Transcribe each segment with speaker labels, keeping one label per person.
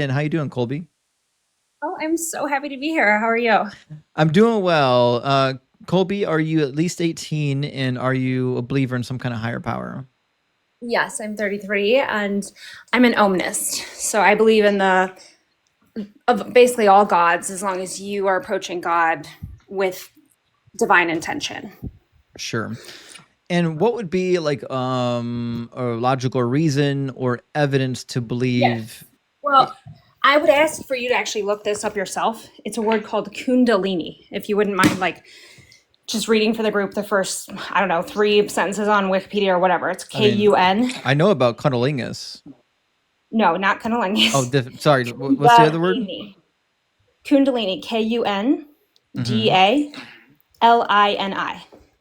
Speaker 1: And how you doing, Colby?
Speaker 2: Oh, I'm so happy to be here. How are you?
Speaker 1: I'm doing well. Colby, are you at least 18 and are you a believer in some kind of higher power?
Speaker 2: Yes, I'm 33 and I'm an omnist. So I believe in the of basically all gods as long as you are approaching God with divine intention.
Speaker 1: Sure. And what would be like a logical reason or evidence to
Speaker 2: Yes.
Speaker 1: believe
Speaker 2: Well, I would ask for you to actually look this up yourself. It's a word called Kundalini. If you wouldn't mind like just reading for the group the first, I don't know, three sentences on Wikipedia or whatever. It's
Speaker 1: I mean,
Speaker 2: K-U-N.
Speaker 1: I know about cunnilingus.
Speaker 2: No, not
Speaker 1: Oh,
Speaker 2: Kundalini.
Speaker 1: sorry, what's the other word?
Speaker 2: Kundalini. Kundalini,
Speaker 1: Hmm.
Speaker 2: Kundalini.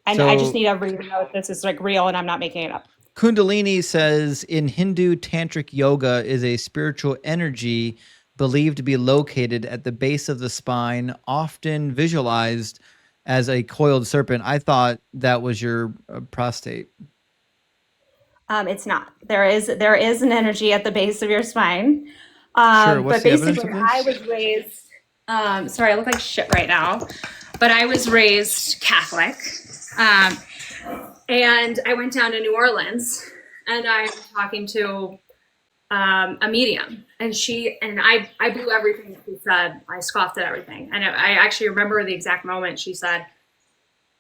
Speaker 2: And I just
Speaker 1: So
Speaker 2: need everybody to know that this is like real and I'm not making it up.
Speaker 1: Kundalini says in Hindu tantric yoga is a spiritual energy believed to be located at the base of the spine, often visualized as a coiled serpent. I thought that was your prostate.
Speaker 2: It's not. There is an energy at the base of your spine.
Speaker 1: Sure. What's
Speaker 2: But
Speaker 1: the evidence
Speaker 2: basically,
Speaker 1: of
Speaker 2: I
Speaker 1: this?
Speaker 2: was raised. Sorry, I look like shit right now, but I was raised Catholic, um, and I went down to New Orleans, and I'm talking to a medium, and I blew everything she said. I scoffed at everything, and I actually remember the exact moment she said.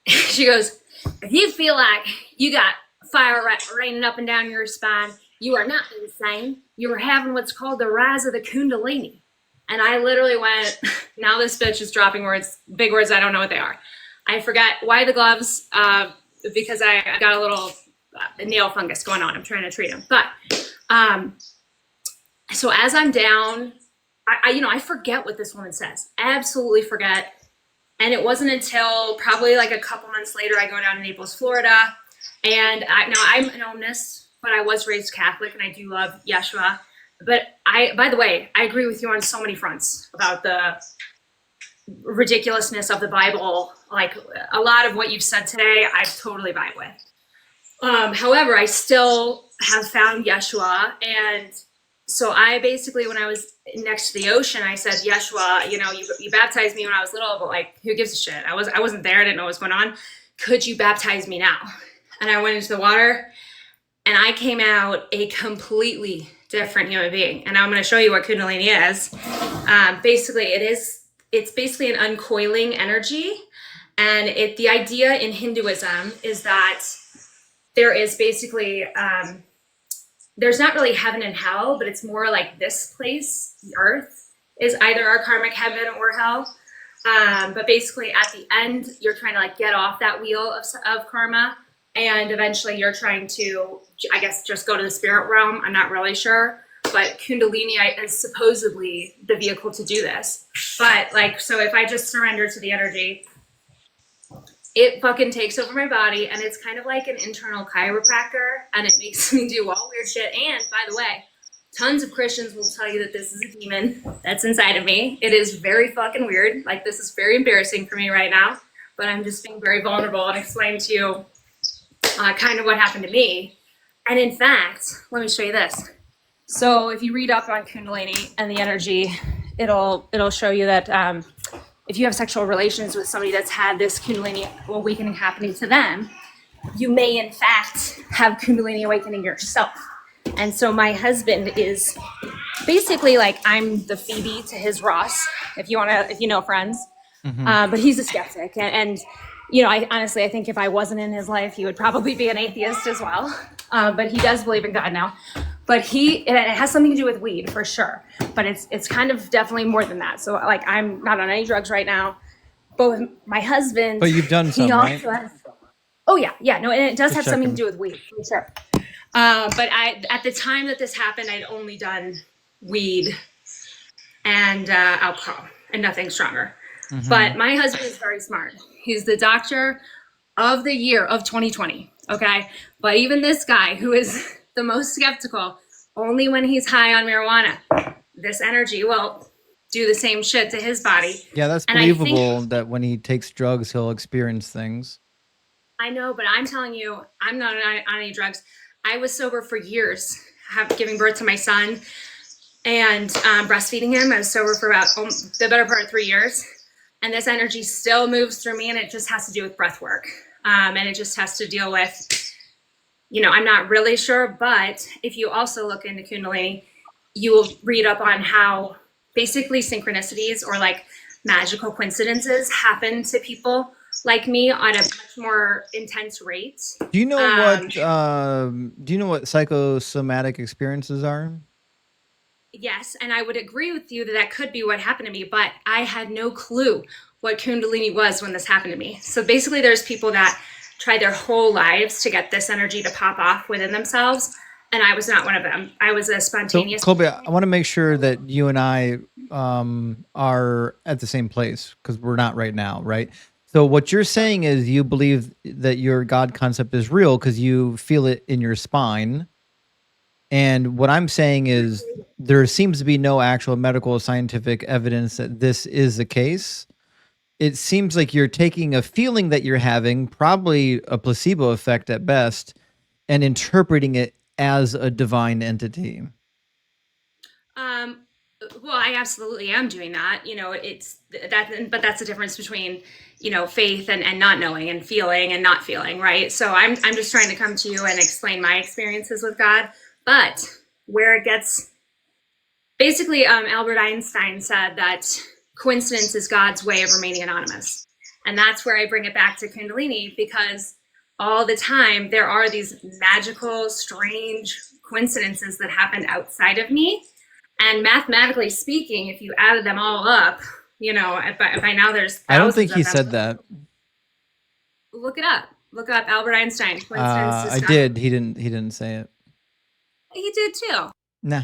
Speaker 2: She goes, if you feel like you got fire raining up and down your spine, you are not insane. You are having what's called the rise of the Kundalini. And I literally went, now this bitch is dropping words, big words, I don't know what they are. I forgot why the gloves, because I got a little nail fungus going on. I'm trying to treat them. But um, so as I'm down, I forget what this woman says. Absolutely forget. And it wasn't until probably like a couple months later, I go down to Naples, Florida. And now I'm an omnist, but I was raised Catholic and I do love Yeshua. But by the way, I agree with you on so many fronts about the ridiculousness of the Bible. Like a lot of what you've said today, I totally vibe with. However, I still have found Yeshua. And so I basically, when I was next to the ocean, I said, Yeshua, you baptized me when I was little, but like, who gives a shit? I wasn't there. I didn't know what was going on. Could you baptize me now? And I went into the water and I came out a completely different human being. And I'm going to show you what Kundalini is. Basically, it's basically an uncoiling energy. And the idea in Hinduism is that there is basically there's not really heaven and hell, but it's more like this place, the earth, is either our karmic heaven or hell. But basically, at the end, you're trying to like get off that wheel of karma, and eventually, you're trying to, I guess, just go to the spirit realm. I'm not really sure, but Kundalini is supposedly the vehicle to do this. But like, so if I just surrender to the energy, it fucking takes over my body, and it's kind of like an internal chiropractor, and it makes me do all weird shit. And by the way, tons of Christians will tell you that this is a demon that's inside of me. It is very fucking weird. Like, this is very embarrassing for me right now, but I'm just being very vulnerable and explaining to you kind of what happened to me. And in fact, let me show you this. So if you read up on Kundalini and the energy, it'll show you that if you have sexual relations with somebody that's had this Kundalini awakening happening to them, you may in fact have Kundalini awakening yourself. And so my husband is basically like I'm the Phoebe to his Ross, if you know Friends.
Speaker 1: Hmm.
Speaker 2: But he's a skeptic, and I honestly I think if I wasn't in his life, he would probably be an atheist as well. But he does believe in God now. But it has something to do with weed for sure. But it's kind of definitely more than that. So like I'm not on any drugs right now. But with my husband,
Speaker 1: But you've done
Speaker 2: he
Speaker 1: some, right?
Speaker 2: also has. Oh yeah, no, and it does
Speaker 1: Just
Speaker 2: have something to
Speaker 1: checking.
Speaker 2: do with weed for sure. But at the time that this happened, I'd only done weed and alcohol and nothing stronger.
Speaker 1: Hmm.
Speaker 2: But my husband is very smart. He's the doctor of the year of 2020. Okay. But even this guy, who is the most skeptical, only when he's high on marijuana, this energy will do the same shit to his body.
Speaker 1: Yeah, that's
Speaker 2: And I think,
Speaker 1: believable that when he takes drugs, he'll experience things.
Speaker 2: I know, but I'm telling you, I'm not on any drugs. I was sober for years, giving birth to my son. and breastfeeding him. I was sober for about the better part of 3 years. And this energy still moves through me, and it just has to do with breath work. And it just has to deal with, I'm not really sure, but if you also look into Kundalini, you will read up on how basically synchronicities or like magical coincidences happen to people like me on a much more intense rate.
Speaker 1: Do you know what? Do you know what psychosomatic experiences are?
Speaker 2: Yes, and I would agree with you that that could be what happened to me, but I had no clue what Kundalini was when this happened to me. So basically, there's people that try their whole lives to get this energy to pop off within themselves, and I was not one of them. I was a
Speaker 1: So,
Speaker 2: spontaneous.
Speaker 1: Colby, I want to make sure that you and I are at the same place because we're not right now, right? So, what you're saying is you believe that your God concept is real because you feel it in your spine. And what I'm saying is there seems to be no actual medical or scientific evidence that this is the case. It seems like you're taking a feeling that you're having, probably a placebo effect at best, and interpreting it as a divine entity.
Speaker 2: Um, well, I absolutely am doing that. It's that, but that's the difference between, faith and not knowing, and feeling and not feeling, right? So I'm just trying to come to you and explain my experiences with God. But where it gets basically, Albert Einstein said that coincidence is God's way of remaining anonymous. And that's where I bring it back to Kundalini, because all the time there are these magical, strange coincidences that happen outside of me. And mathematically speaking, if you added them all up, by now there's
Speaker 1: I don't think
Speaker 2: thousands
Speaker 1: he
Speaker 2: of them.
Speaker 1: said that.
Speaker 2: Look it up. Look up Albert Einstein. Coincidence is
Speaker 1: I
Speaker 2: God.
Speaker 1: did. He didn't say it.
Speaker 2: He did too.
Speaker 1: Nah.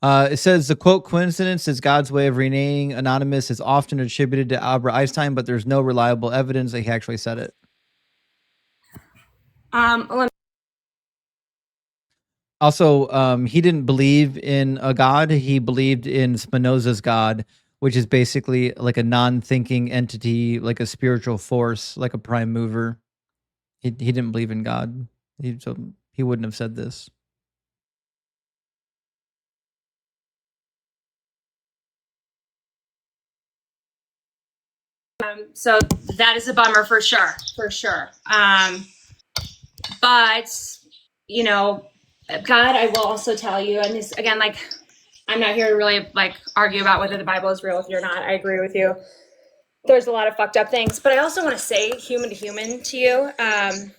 Speaker 1: It says the quote coincidence is God's way of remaining anonymous is often attributed to Albert Einstein, but there's no reliable evidence that he actually said it.
Speaker 2: Let
Speaker 1: Also, he didn't believe in a God. He believed in Spinoza's God, which is basically like a non-thinking entity, like a spiritual force, like a prime mover. He didn't believe in God. So he wouldn't have said this.
Speaker 2: So that is a bummer for sure, for sure. But God, I will also tell you, and this again, like, I'm not here to really like argue about whether the Bible is real with you or not. I agree with you. There's a lot of fucked up things, but I also want to say, human to human, to you. I'm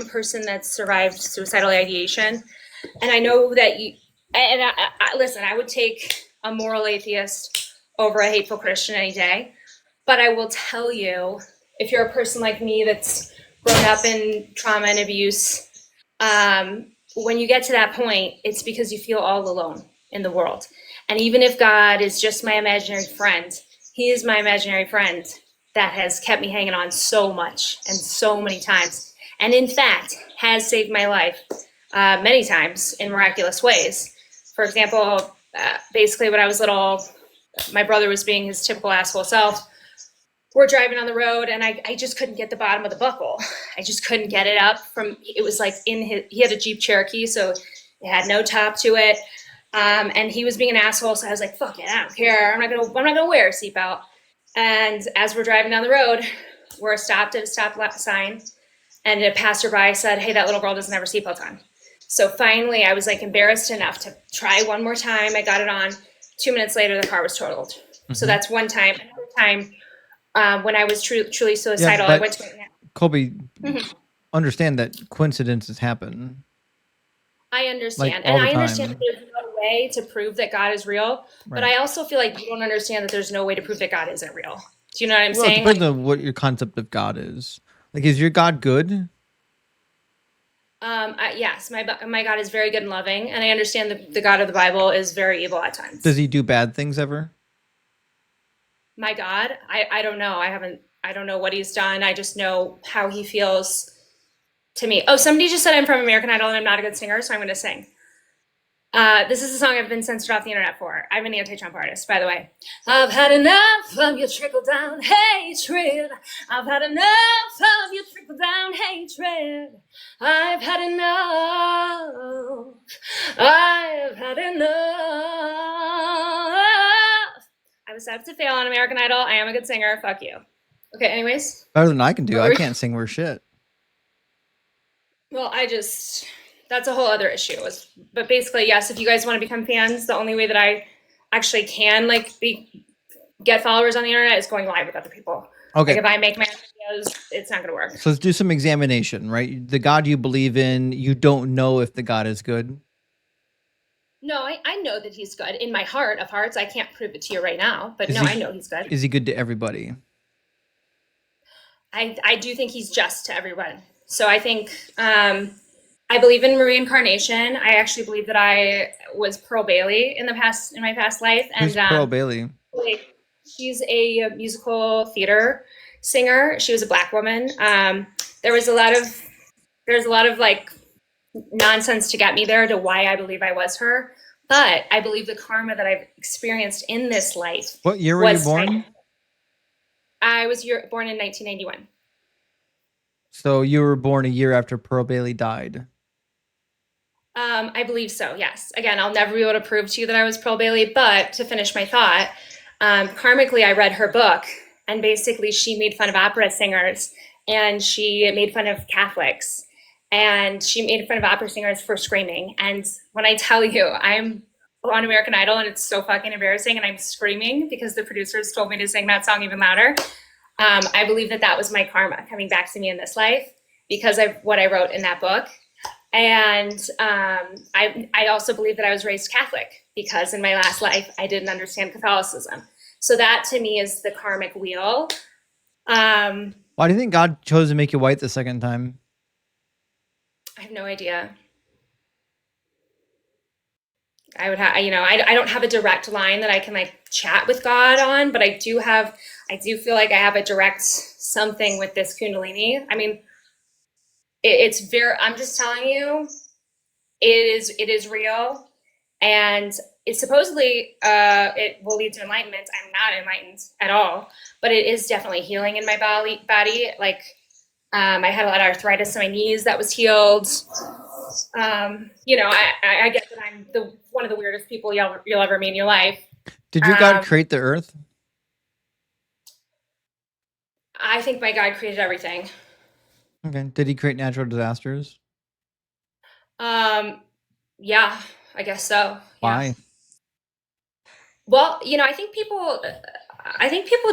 Speaker 2: a person that's survived suicidal ideation, and I know that you. And listen, I would take a moral atheist over a hateful Christian any day. But I will tell you, if you're a person like me that's grown up in trauma and abuse, when you get to that point, it's because you feel all alone in the world. And even if God is just my imaginary friend, he is my imaginary friend that has kept me hanging on so much and so many times. And in fact, has saved my life many times in miraculous ways. For example, basically when I was little, my brother was being his typical asshole self. We're driving on the road, and I just couldn't get the bottom of the buckle. I just couldn't get it up it was like he had a Jeep Cherokee, so it had no top to it. And he was being an asshole, so I was like, fuck it, I don't care. I'm not gonna wear a seatbelt. And as we're driving down the road, we're stopped at a stop sign, and a passerby said, hey, that little girl doesn't have her seatbelt on. So finally, I was like embarrassed enough to try one more time. I got it on. 2 minutes later, the car was totaled. Mm-hmm. So that's one time. Another time, when I was truly suicidal, I went to.
Speaker 1: Colby, understand that coincidences happen.
Speaker 2: I understand, and I understand that there's no way to prove that God is real. Right. But I also feel like you don't understand that there's no way to prove that God isn't real. Do you know what I'm saying?
Speaker 1: It depends on what your concept of God is. Like, is your God good?
Speaker 2: Yes, my God is very good and loving, and I understand that the God of the Bible is very evil at times.
Speaker 1: Does he do bad things ever?
Speaker 2: My God, I don't know. I don't know what he's done. I just know how he feels to me. Oh, somebody just said I'm from American Idol and I'm not a good singer, so I'm going to sing. This is a song I've been censored off the internet for. I'm an anti-Trump artist, by the way. I've had enough of your trickle-down hatred. I've had enough of your trickle-down hatred. I've had enough. I've had enough. I was set up to fail on American Idol. I am a good singer. Fuck you. Okay, anyways.
Speaker 1: Better than I can do. I can't sing worth shit.
Speaker 2: Well, that's a whole other issue. But basically, yes, if you guys want to become fans, the only way that I actually can get followers on the internet is going live with other people.
Speaker 1: Okay.
Speaker 2: Like if I make my videos, it's not going to work.
Speaker 1: So let's do some examination, right? The God you believe in, you don't know if the God is good.
Speaker 2: No, I know that he's good. In my heart of hearts, I can't prove it to you right now, but I know he's good.
Speaker 1: Is he good to everybody?
Speaker 2: I do think he's just to everyone. So I think I believe in reincarnation. I actually believe that I was Pearl Bailey in my past life. And
Speaker 1: who's Pearl Bailey?
Speaker 2: She's a musical theater singer. She was a Black woman. There's a lot of like nonsense to get me there to why I believe I was her. But I believe the karma that I've experienced in this life.
Speaker 1: What year were you born?
Speaker 2: I was born in 1991.
Speaker 1: So you were born a year after Pearl Bailey died.
Speaker 2: I believe so, yes. Again, I'll never be able to prove to you that I was Pearl Bailey, but to finish my thought, karmically, I read her book, and basically she made fun of opera singers, and she made fun of Catholics, and she made fun of opera singers for screaming. And when I tell you, I'm on American Idol, and it's so fucking embarrassing, and I'm screaming because the producers told me to sing that song even louder. I believe that was my karma coming back to me in this life because of what I wrote in that book. And I also believe that I was raised Catholic because in my last life, I didn't understand Catholicism. So that to me is the karmic wheel.
Speaker 1: Why do you think God chose to make you white the second time?
Speaker 2: I have no idea. I would have, I don't have a direct line that I can like chat with God on, but I do feel like I have a direct something with this Kundalini. I mean, I'm just telling you, it is real, and it supposedly, it will lead to enlightenment. I'm not enlightened at all, but it is definitely healing in my body. Like, I had a lot of arthritis in my knees that was healed. I guess that I'm one of the weirdest people you'll ever meet in your life.
Speaker 1: Did your God create the earth?
Speaker 2: I think my God created everything.
Speaker 1: Okay. Did he create natural disasters?
Speaker 2: Yeah, I guess so.
Speaker 1: Why?
Speaker 2: Yeah. Well, I think people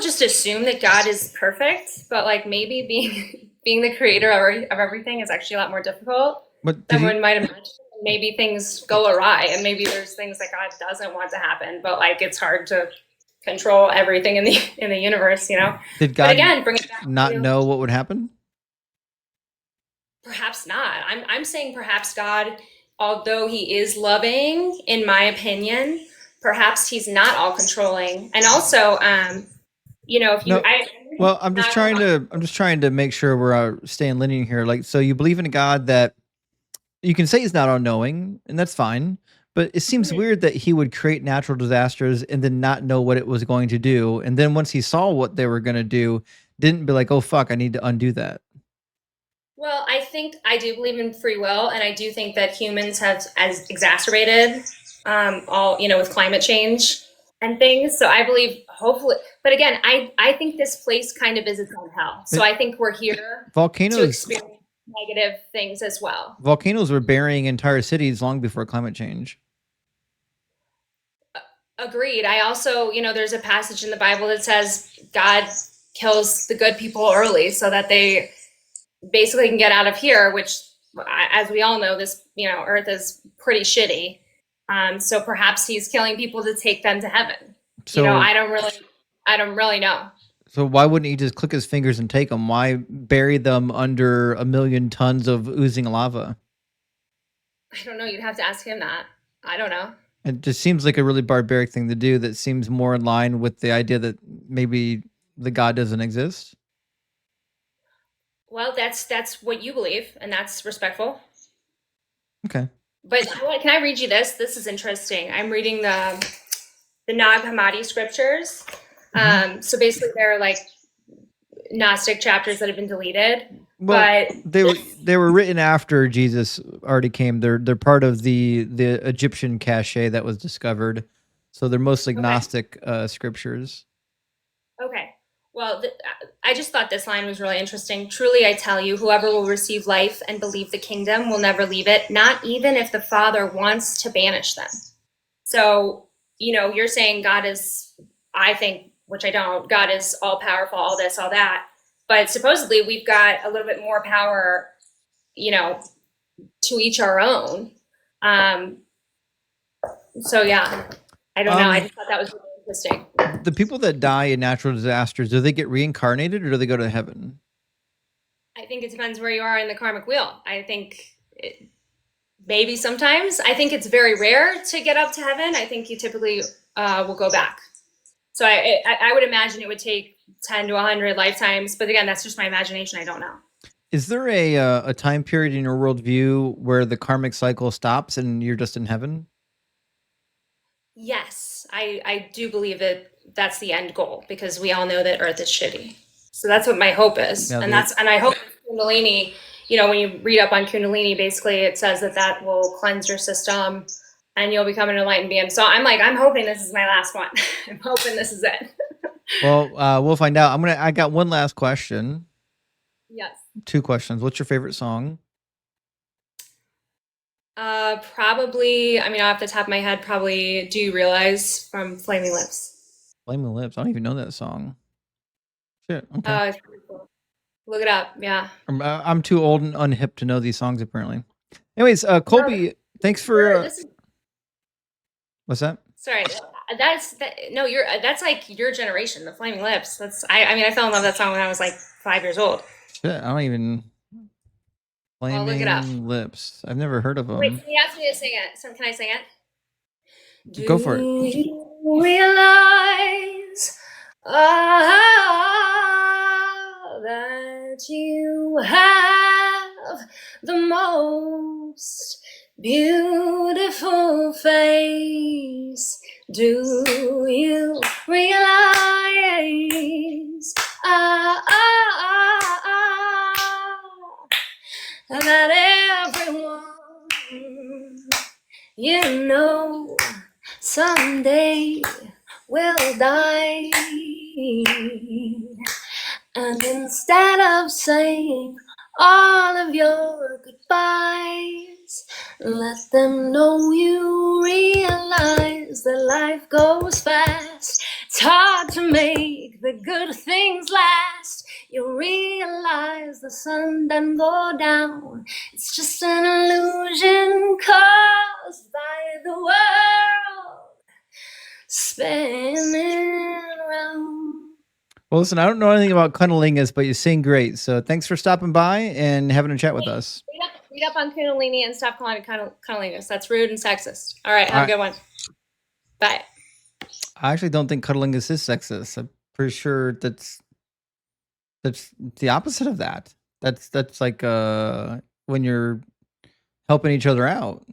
Speaker 2: just assume that God is perfect, but like maybe being the creator of everything is actually a lot more difficult than one might imagine. Maybe things go awry, and maybe there's things that God doesn't want to happen, but like it's hard to control everything in the universe,
Speaker 1: Did God bring it back not know what would happen?
Speaker 2: Perhaps not. I'm saying perhaps God, although he is loving, in my opinion, perhaps he's not all controlling. And also,
Speaker 1: well, I'm just trying to make sure we're staying linear here. Like, so you believe in a God that you can say he's not all knowing, and that's fine. But it seems weird that he would create natural disasters and then not know what it was going to do. And then once he saw what they were going to do, didn't be like, oh, fuck, I need to undo that.
Speaker 2: Well, I do believe in free will. And I do think that humans have exacerbated with climate change and things. So I believe hopefully, but again, I think this place kind of is its own hell. So I think we're here to experience negative things as well.
Speaker 1: Volcanoes were burying entire cities long before climate change.
Speaker 2: Agreed. I also, there's a passage in the Bible that says God kills the good people early so that they basically can get out of here, which, as we all know, this, Earth is pretty shitty. So perhaps he's killing people to take them to heaven. So I don't really know.
Speaker 1: So why wouldn't he just click his fingers and take them? Why bury them under 1 million tons of oozing lava?
Speaker 2: I don't know. You'd have to ask him that. I don't know.
Speaker 1: It just seems like a really barbaric thing to do that seems more in line with the idea that maybe the God doesn't exist.
Speaker 2: Well, that's what you believe, and that's respectful.
Speaker 1: Okay.
Speaker 2: But can I read you this? This is interesting. I'm reading the Nag Hammadi scriptures. So basically, they're like Gnostic chapters that have been deleted.
Speaker 1: Well,
Speaker 2: But
Speaker 1: they were written after Jesus already came. They're part of the Egyptian cache that was discovered. So they're mostly
Speaker 2: okay.
Speaker 1: Gnostic scriptures.
Speaker 2: Okay. Well, I just thought this line was really interesting. Truly, I tell you, whoever will receive life and believe the kingdom will never leave it, not even if the Father wants to banish them. So, you're saying God is, I think, which I don't, God is all powerful, all this, all that. But supposedly we've got a little bit more power, to each our own. So, yeah, I don't know. I just thought that was really interesting.
Speaker 1: The people that die in natural disasters, do they get reincarnated or do they go to heaven?
Speaker 2: I think it depends where you are in the karmic wheel. I think maybe sometimes. I think it's very rare to get up to heaven. I think you typically will go back. So I would imagine it would take 10 to 100 lifetimes. But again, that's just my imagination. I don't know.
Speaker 1: Is there a time period in your worldview where the karmic cycle stops and you're just in heaven?
Speaker 2: Yes, I do believe that that's the end goal, because we all know that Earth is shitty. So that's what my hope is.
Speaker 1: Yeah,
Speaker 2: and I hope Kundalini, when you read up on Kundalini, basically it says that will cleanse your system and you'll become an enlightened being. So I'm hoping this is my last one. I'm hoping this is it.
Speaker 1: Well, we'll find out. I got one last question.
Speaker 2: Yes.
Speaker 1: 2 questions. What's your favorite song?
Speaker 2: Probably, off the top of my head, probably Do You Realize from Flaming Lips.
Speaker 1: Flaming Lips. I don't even know that song. Shit. Okay.
Speaker 2: It's pretty cool. Look it up. Yeah.
Speaker 1: I'm too old and unhip to know these songs, apparently. Anyways, Colby, thanks for. What's that?
Speaker 2: Sorry, that's like your generation, the Flaming Lips. I fell in love with that song when I was like 5 years old.
Speaker 1: Shit, I don't even. Flaming
Speaker 2: look it up.
Speaker 1: Lips. I've never heard of them.
Speaker 2: Wait, can you ask me to sing it? So can I sing it?
Speaker 1: Go for it.
Speaker 2: Do you realize that you have the most beautiful face? Do you realize that everyone someday will die? And instead of saying all of your goodbyes, let them know you realize that life goes fast. It's hard to make the good things last. You realize the sun doesn't go down. It's just an illusion caused by the world spinning around.
Speaker 1: Well, listen, I don't know anything about Kundalini, but you sing great. So thanks for stopping by and having a chat with us.
Speaker 2: Read up on Kundalini and stop calling it Kundalini. That's rude and sexist. All right, have a good one. Bye. I
Speaker 1: actually don't think Kundalini is sexist. I'm pretty sure that's the opposite of that. That's like when you're helping each other out.